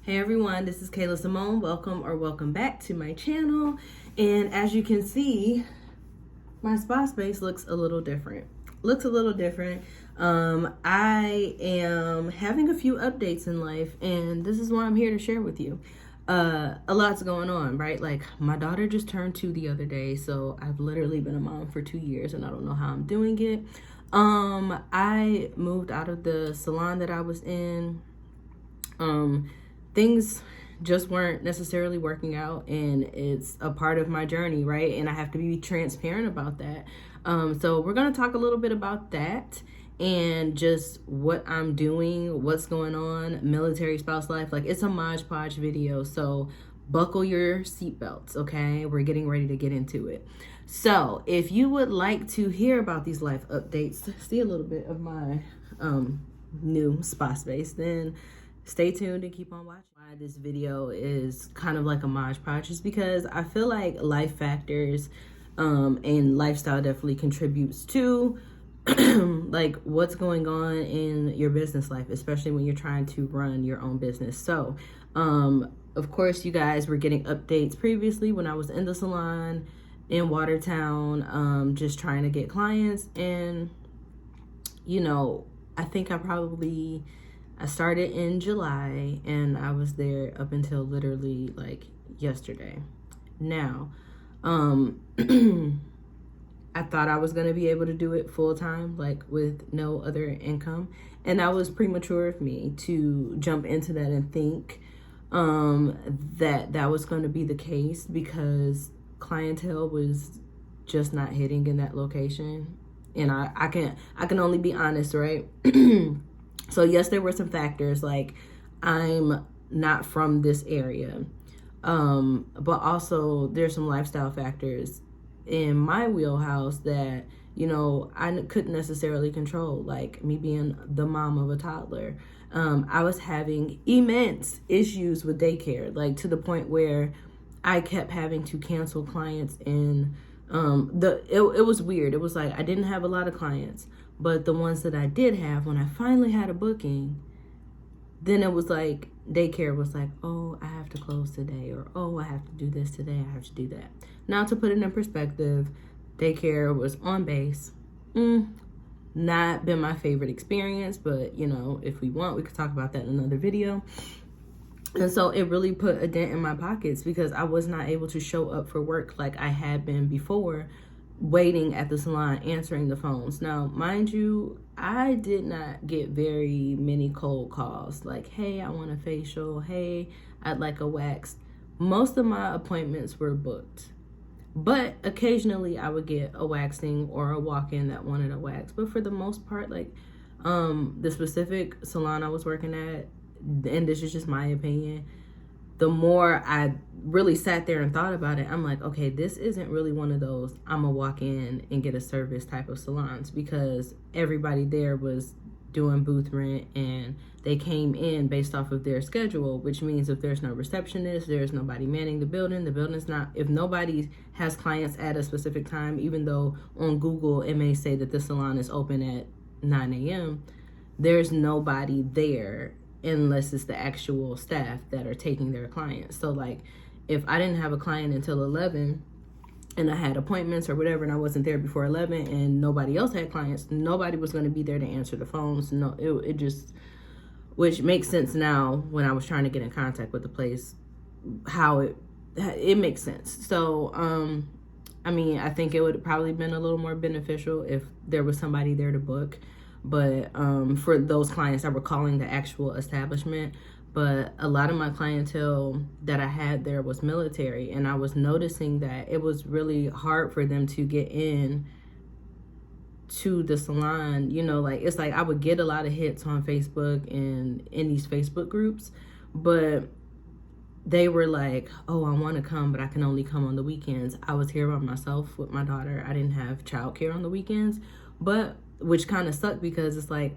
Hey everyone, this is Kayla Symone. Welcome back to my channel. And as you can see, my spa space looks a little different. I am having a few updates in life, and this is why I'm here to share with you. A lot's going on, right? Like, my daughter just turned 2 the other day, so I've literally been a mom for 2 years, and I don't know how I'm doing it. I moved out of the salon that I was in. Things just weren't necessarily working out, and it's a part of my journey, right? And I have to be transparent about that. So we're going to talk a little bit about that and just what I'm doing, what's going on, military spouse life. Like, it's a Mod Podge video, so buckle your seatbelts, okay? We're getting ready to get into it. So if you would like to hear about these life updates, see a little bit of my new spa space, then stay tuned and keep on watching. Why this video is kind of like a Mod Podge is because I feel like life factors and lifestyle definitely contributes to like what's going on in your business life, especially when you're trying to run your own business. So of course, you guys were getting updates previously when I was in the salon in Watertown, just trying to get clients. And you know, I think I started in July, and I was there up until literally like yesterday. Now, I thought I was going to be able to do it full time, like with no other income. And that was premature of me to jump into that and think that was going to be the case, because clientele was just not hitting in that location. And I can only be honest, right? So yes, there were some factors, like I'm not from this area, but also there's some lifestyle factors in my wheelhouse that, you know, I couldn't necessarily control, like me being the mom of a toddler. I was having immense issues with daycare, like to the point where I kept having to cancel clients, and it was weird. It was like I didn't have a lot of clients, but the ones that I did have, when I finally had a booking, then it was like daycare was like, oh, I have to close today, or oh, I have to do this today, I have to do that. Now, to put it in perspective, daycare was on base. Not been my favorite experience, but you know, if we want, we could talk about that in another video. And so it really put a dent in my pockets, because I was not able to show up for work like I had been before, waiting at the salon, answering the phones. Now, mind you, I did not get very many cold calls like, hey, I want a facial, hey, I'd like a wax. Most of my appointments were booked, but occasionally I would get a waxing or a walk-in that wanted a wax. But for the most part, like the specific salon I was working at, and this is just my opinion, the more I really sat there and thought about it, I'm like, okay, this isn't really one of those I'm gonna walk in and get a service type of salons, because everybody there was doing booth rent, and they came in based off of their schedule, which means if there's no receptionist, there's nobody manning the building's not, if nobody has clients at a specific time, even though on Google it may say that the salon is open at 9 a.m., there's nobody there unless it's the actual staff that are taking their clients. So like, if I didn't have a client until 11 and I had appointments or whatever, and I wasn't there before 11 and nobody else had clients, nobody was going to be there to answer the phones. No, it just, which makes sense now when I was trying to get in contact with the place, how it makes sense. So, I mean, I think it would have probably been a little more beneficial if there was somebody there to book. But for those clients that were calling the actual establishment, but a lot of my clientele that I had there was military, and I was noticing that it was really hard for them to get in to the salon. You know, like, it's like I would get a lot of hits on Facebook and in these Facebook groups, but they were like, oh, I want to come, but I can only come on the weekends. I was here by myself with my daughter. I didn't have childcare on the weekends, but which kind of sucked, because it's like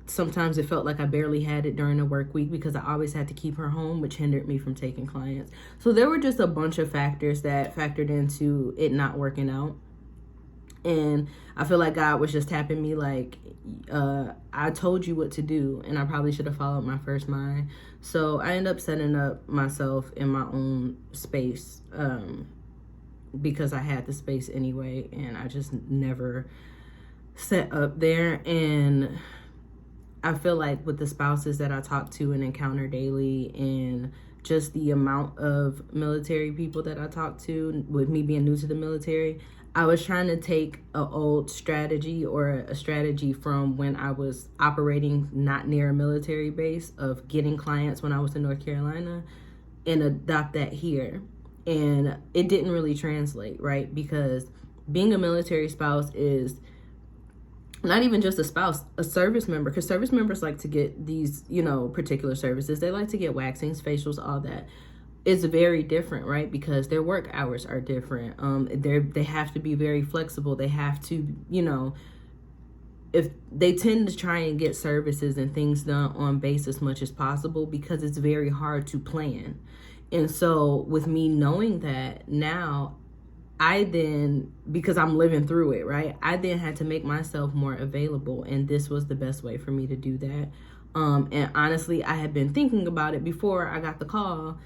sometimes it felt like I barely had it during the work week, because I always had to keep her home, which hindered me from taking clients. So there were just a bunch of factors that factored into it not working out. And I feel like God was just tapping me like, I told you what to do, and I probably should have followed my first mind. So I ended up setting up myself in my own space, because I had the space anyway, and I just never set up there. And I feel like with the spouses that I talk to and encounter daily, and just the amount of military people that I talk to, with me being new to the military, I was trying to take an old strategy, or a strategy from when I was operating not near a military base, of getting clients when I was in North Carolina, and adopt that here. And it didn't really translate, right? Because being a military spouse is not even just a spouse, a service member, because service members like to get these, particular services. They like to get waxings, facials, all that. It's very different, right? Because their work hours are different. They have to be very flexible. They have to, if they tend to try and get services and things done on base as much as possible, because it's very hard to plan. And so with me knowing that now, I then, because I'm living through it, right? I then had to make myself more available, and this was the best way for me to do that. And honestly, I had been thinking about it before I got the call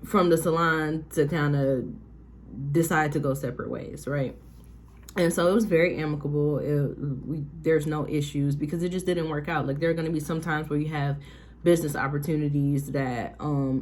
from the salon to kind of decide to go separate ways, right? And so it was very amicable. There's no issues, because it just didn't work out. Like, there are going to be some times where you have business opportunities that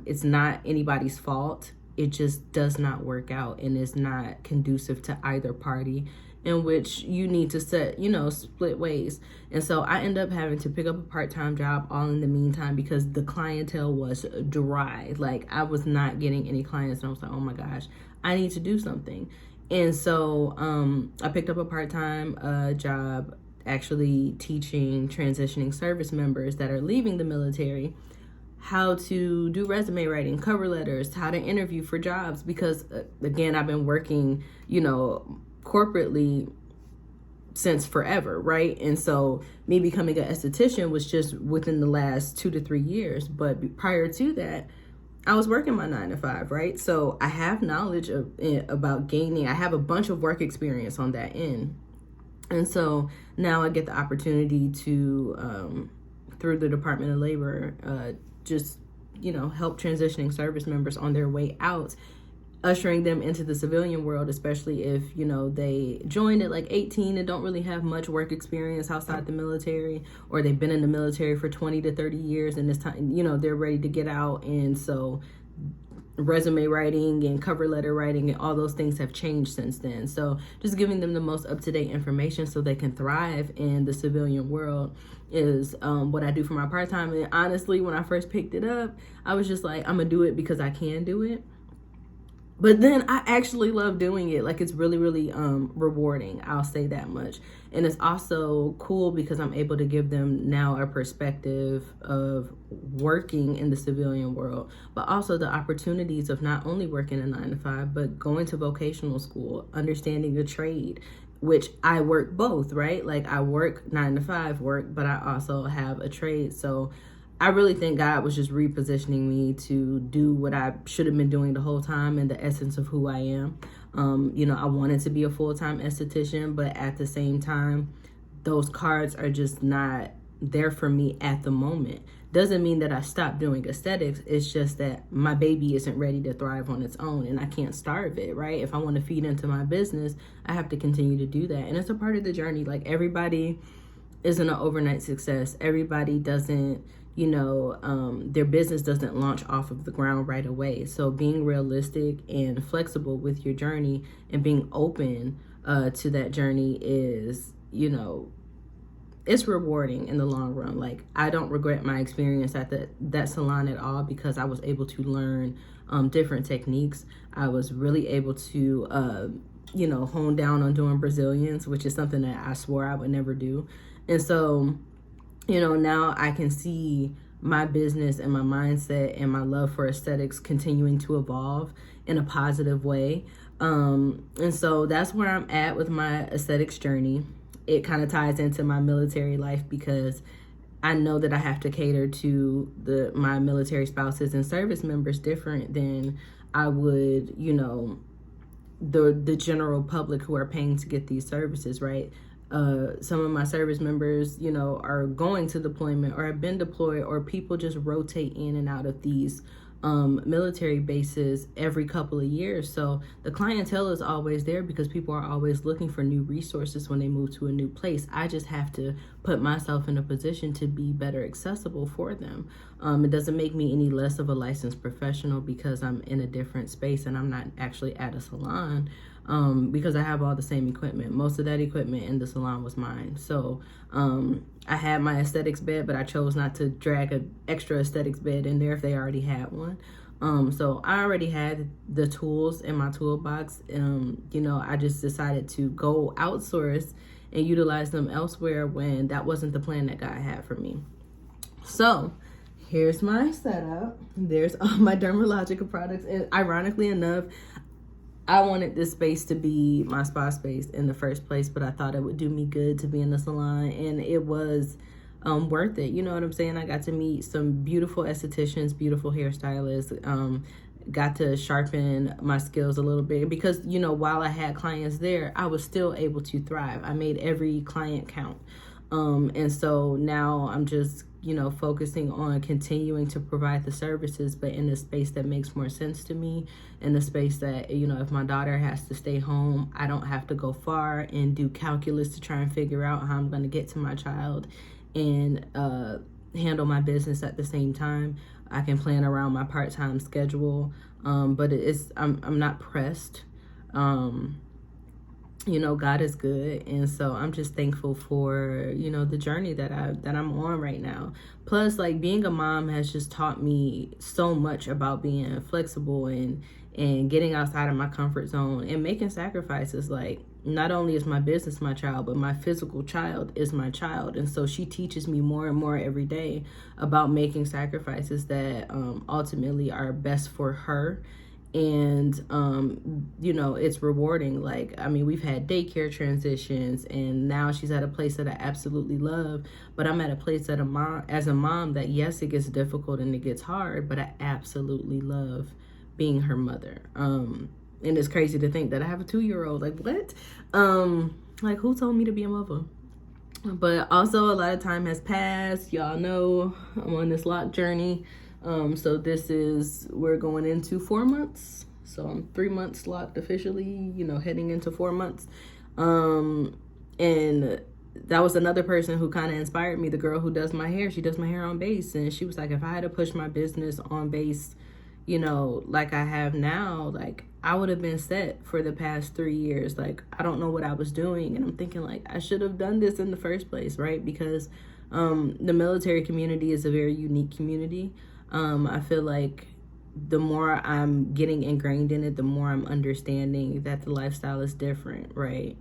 it's not anybody's fault. It just does not work out, and is not conducive to either party, in which you need to set, split ways. And so I end up having to pick up a part-time job all in the meantime, because the clientele was dry. Like, I was not getting any clients, and I was like, oh my gosh, I need to do something. And so I picked up a part-time job, actually teaching transitioning service members that are leaving the military how to do resume writing, cover letters, how to interview for jobs. Because again, I've been working, corporately since forever, right? And so me becoming an esthetician was just within the last 2 to 3 years. But prior to that, I was working my 9 to 5, right? So I have knowledge about gaining. I have a bunch of work experience on that end. And so now I get the opportunity to, through the Department of Labor, just, help transitioning service members on their way out, ushering them into the civilian world, especially if, they joined at like 18 and don't really have much work experience outside the military, or they've been in the military for 20 to 30 years and this time, they're ready to get out. And so resume writing and cover letter writing and all those things have changed since then. So just giving them the most up-to-date information so they can thrive in the civilian world is what I do for my part-time. And honestly, when I first picked it up, I was just like, I'm gonna do it because I can do it. But then I actually love doing it. Like, it's really, really rewarding. I'll say that much. And it's also cool because I'm able to give them now a perspective of working in the civilian world, but also the opportunities of not only working a 9 to 5, but going to vocational school, understanding the trade, which I work both, right? Like, I work 9 to 5 work, but I also have a trade. So I really think God was just repositioning me to do what I should have been doing the whole time, in the essence of who I am. I wanted to be a full-time esthetician, but at the same time, those cards are just not there for me at the moment. Doesn't mean that I stopped doing aesthetics. It's just that my baby isn't ready to thrive on its own, and I can't starve it, right? If I want to feed into my business, I have to continue to do that. And it's a part of the journey. Like, everybody isn't an overnight success. Everybody doesn't, their business doesn't launch off of the ground right away. So being realistic and flexible with your journey and being open to that journey is, it's rewarding in the long run. Like, I don't regret my experience at that salon at all, because I was able to learn different techniques. I was really able to, hone down on doing Brazilians, which is something that I swore I would never do. And so, now I can see my business and my mindset and my love for aesthetics continuing to evolve in a positive way. And so that's where I'm at with my aesthetics journey. It kind of ties into my military life, because I know that I have to cater to my military spouses and service members different than I would, the general public who are paying to get these services, right? Some of my service members, you know, are going to deployment or have been deployed, or people just rotate in and out of these military bases every couple of years. So the clientele is always there because people are always looking for new resources when they move to a new place. I just have to put myself in a position to be better accessible for them. It doesn't make me any less of a licensed professional because I'm in a different space and I'm not actually at a salon. Because I have all the same equipment. Most of that equipment in the salon was mine. So I had my aesthetics bed, but I chose not to drag an extra aesthetics bed in there if they already had one. So I already had the tools in my toolbox. You know, I just decided to go outsource and utilize them elsewhere when that wasn't the plan that God had for me. So here's my setup. There's all my dermatological products. And ironically enough, I wanted this space to be my spa space in the first place, but I thought it would do me good to be in the salon, and it was worth it. You know what I'm saying? I got to meet some beautiful estheticians, beautiful hairstylists, got to sharpen my skills a little bit because, you know, while I had clients there, I was still able to thrive. I made every client count. And so now I'm just, you know, focusing on continuing to provide the services, but in a space that makes more sense to me, in a space that, you know, if my daughter has to stay home, I don't have to go far and do calculus to try and figure out how I'm going to get to my child and handle my business at the same time. I can plan around my part-time schedule, but I'm not pressed. You know, God is good, and so I'm just thankful for, you know, the journey that I'm on right now. Plus, like, being a mom has just taught me so much about being flexible and getting outside of my comfort zone and making sacrifices. Like, not only is my business my child, but my physical child is my child, and so she teaches me more and more every day about making sacrifices that ultimately are best for her. And you know, it's rewarding. Like, I mean, we've had daycare transitions, and now she's at a place that I absolutely love, but I'm at a place that as a mom that, yes, it gets difficult and it gets hard, but I absolutely love being her mother. And it's crazy to think that I have a 2-year-old. Like, what? Like, who told me to be a mother? But also, a lot of time has passed. Y'all know I'm on this lock journey. So we're going into 4 months. So I'm 3 months locked officially, you know, heading into 4 months. And that was another person who kind of inspired me. The girl who does my hair, she does my hair on base. And she was like, if I had to push my business on base, you know, like I have now, like, I would have been set for the past 3 years. Like, I don't know what I was doing. And I'm thinking, like, I should have done this in the first place, right? Because the military community is a very unique community. I feel like the more I'm getting ingrained in it, the more I'm understanding that the lifestyle is different, right?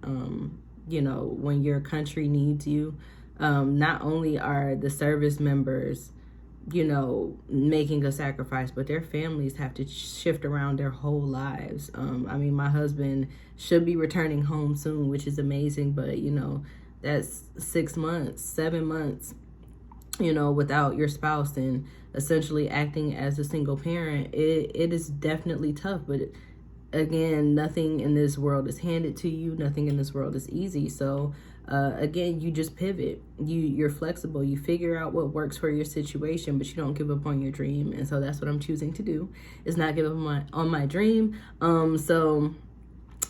You know, when your country needs you, not only are the service members, you know, making a sacrifice, but their families have to shift around their whole lives. I mean, my husband should be returning home soon, which is amazing, but, you know, that's 6 months, 7 months, you know, without your spouse and essentially acting as a single parent. It is definitely tough, but again, nothing in this world is handed to you. Nothing in this world is easy. So again, you just pivot. You're flexible. You figure out what works for your situation, but you don't give up on your dream. And so that's what I'm choosing to do, is not give up on my dream. So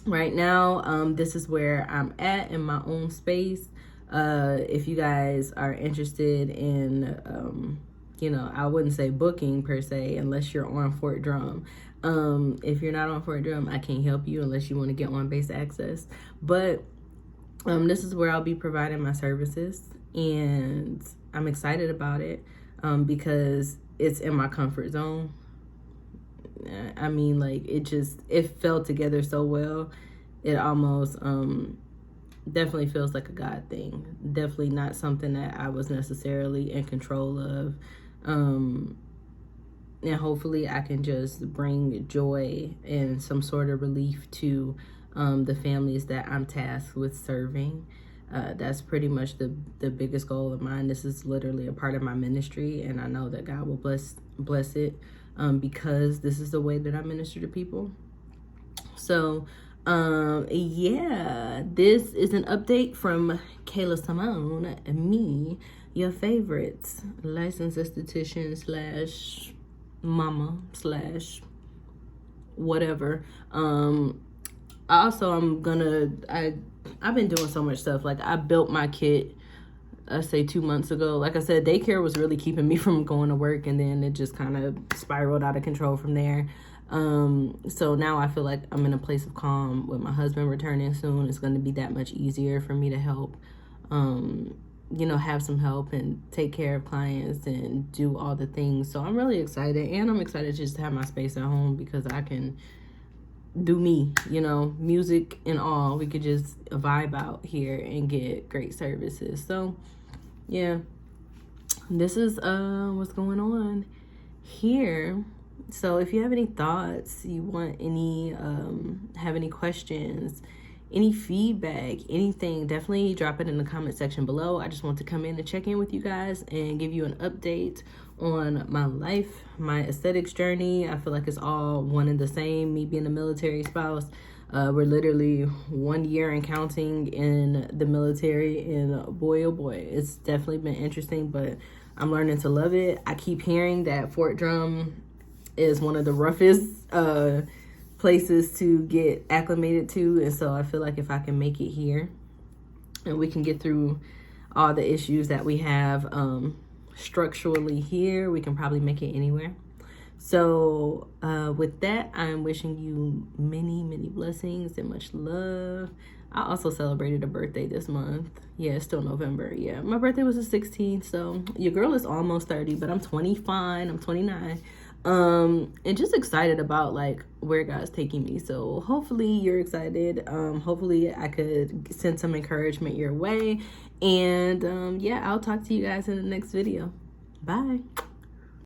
right now, this is where I'm at in my own space. If you guys are interested in, you know, I wouldn't say booking per se, unless you're on Fort Drum. If you're not on Fort Drum, I can't help you unless you want to get on base access. But this is where I'll be providing my services, and I'm excited about it because it's in my comfort zone. I mean, like, it fell together so well. It almost definitely feels like a God thing. Definitely not something that I was necessarily in control of. And hopefully I can just bring joy and some sort of relief to the families that I'm tasked with serving. That's pretty much the biggest goal of mine. This is literally a part of my ministry, and I know that God will bless it because this is the way that I minister to people. So Yeah, this is an update from Kayla Symone, me, your favorite licensed esthetician slash mama slash whatever. I've been doing so much stuff. Like, I built my kit, I say 2 months ago. Like I said, daycare was really keeping me from going to work, and then it just kind of spiraled out of control from there. So now I feel like I'm in a place of calm with my husband returning soon. It's going to be that much easier for me to help, have some help and take care of clients and do all the things. So I'm really excited, and I'm excited just to have my space at home because I can do me, music and all. We could just vibe out here and get great services. So yeah, this is what's going on here. So if you have any thoughts, you want any have any questions, any feedback, anything, definitely drop it in the comment section below. I just want to come in and check in with you guys and give you an update on my life, my aesthetics journey. I feel like it's all one and the same. Me being a military spouse, we're literally 1 year and counting in the military, and boy oh boy, it's definitely been interesting, but I'm learning to love it. I keep hearing that Fort Drum is one of the roughest places to get acclimated to, and so I feel like if I can make it here and we can get through all the issues that we have structurally here, we can probably make it anywhere. So with that, I'm wishing you many blessings and much love. I also celebrated a birthday this month. Yeah, it's still November. Yeah, my birthday was the 16th, so your girl is almost 30, but I'm 29. And just excited about like where God's taking me. So hopefully you're excited. Hopefully I could send some encouragement your way. And yeah, I'll talk to you guys in the next video. Bye.